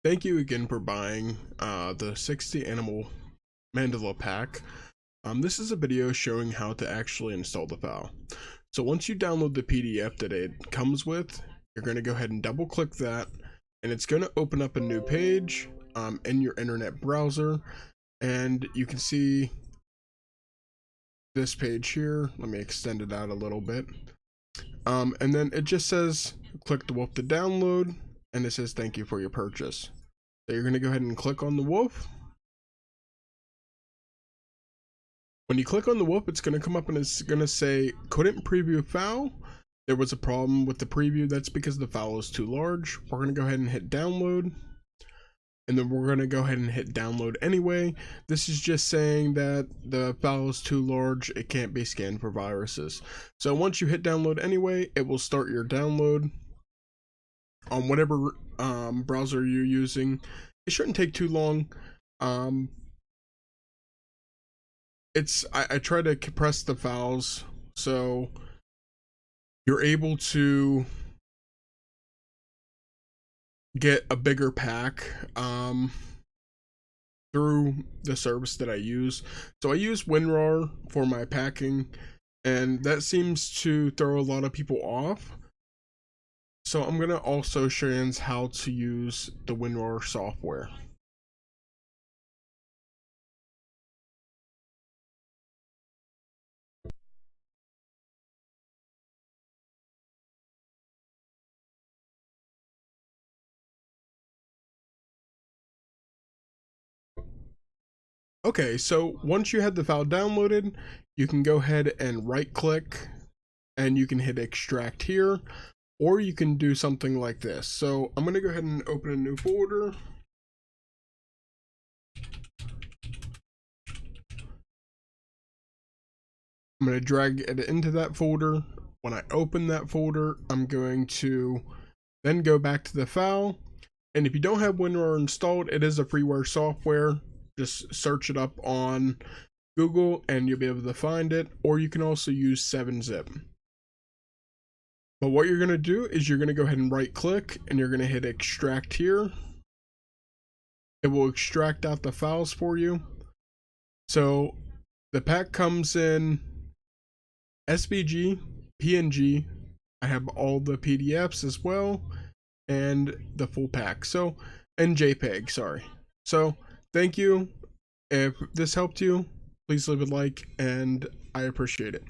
Thank you again for buying the 60 Animal Mandala Pack. This is a video showing how to actually install the file. So once you download the PDF that it comes with, you're going to go ahead and double click that, and it's going to open up a new page in your internet browser, and you can see this page here. Let me extend it out a little bit. And then it just says click the wolf to download, and it says thank you for your purchase. So you're going to go ahead and click on the wolf. When you click on the wolf, it's going to come up and it's going to say couldn't preview file. There was a problem with the preview. That's because the file is too large. We're going to go ahead and hit download, and then we're going to go ahead and hit download anyway. This is just saying that the file is too large, it can't be scanned for viruses. So once you hit download anyway, it will start your download on whatever browser you're using. It shouldn't take too long. I try to compress the files so you're able to get a bigger pack through the service that I use. So I use WinRAR for my packing, and that seems to throw a lot of people off. So I'm going to also show you how to use the WinRAR software. Okay, so once you had the file downloaded, you can go ahead and right click and you can hit extract here, or you can do something like this. So I'm going to go ahead and open a new folder. I'm going to drag it into that folder. When I open that folder, I'm going to then go back to the file. And if you don't have WinRAR installed, it is a freeware software. Just search it up on Google and you'll be able to find it, or you can also use 7-zip. But what you're going to do is you're going to go ahead and right click and you're going to hit extract here. It will extract out the files for you. So the pack comes in SVG, PNG. I have all the PDFs as well, and the full pack. So, and JPEG, sorry. So thank you. If this helped you, please leave a like, and I appreciate it.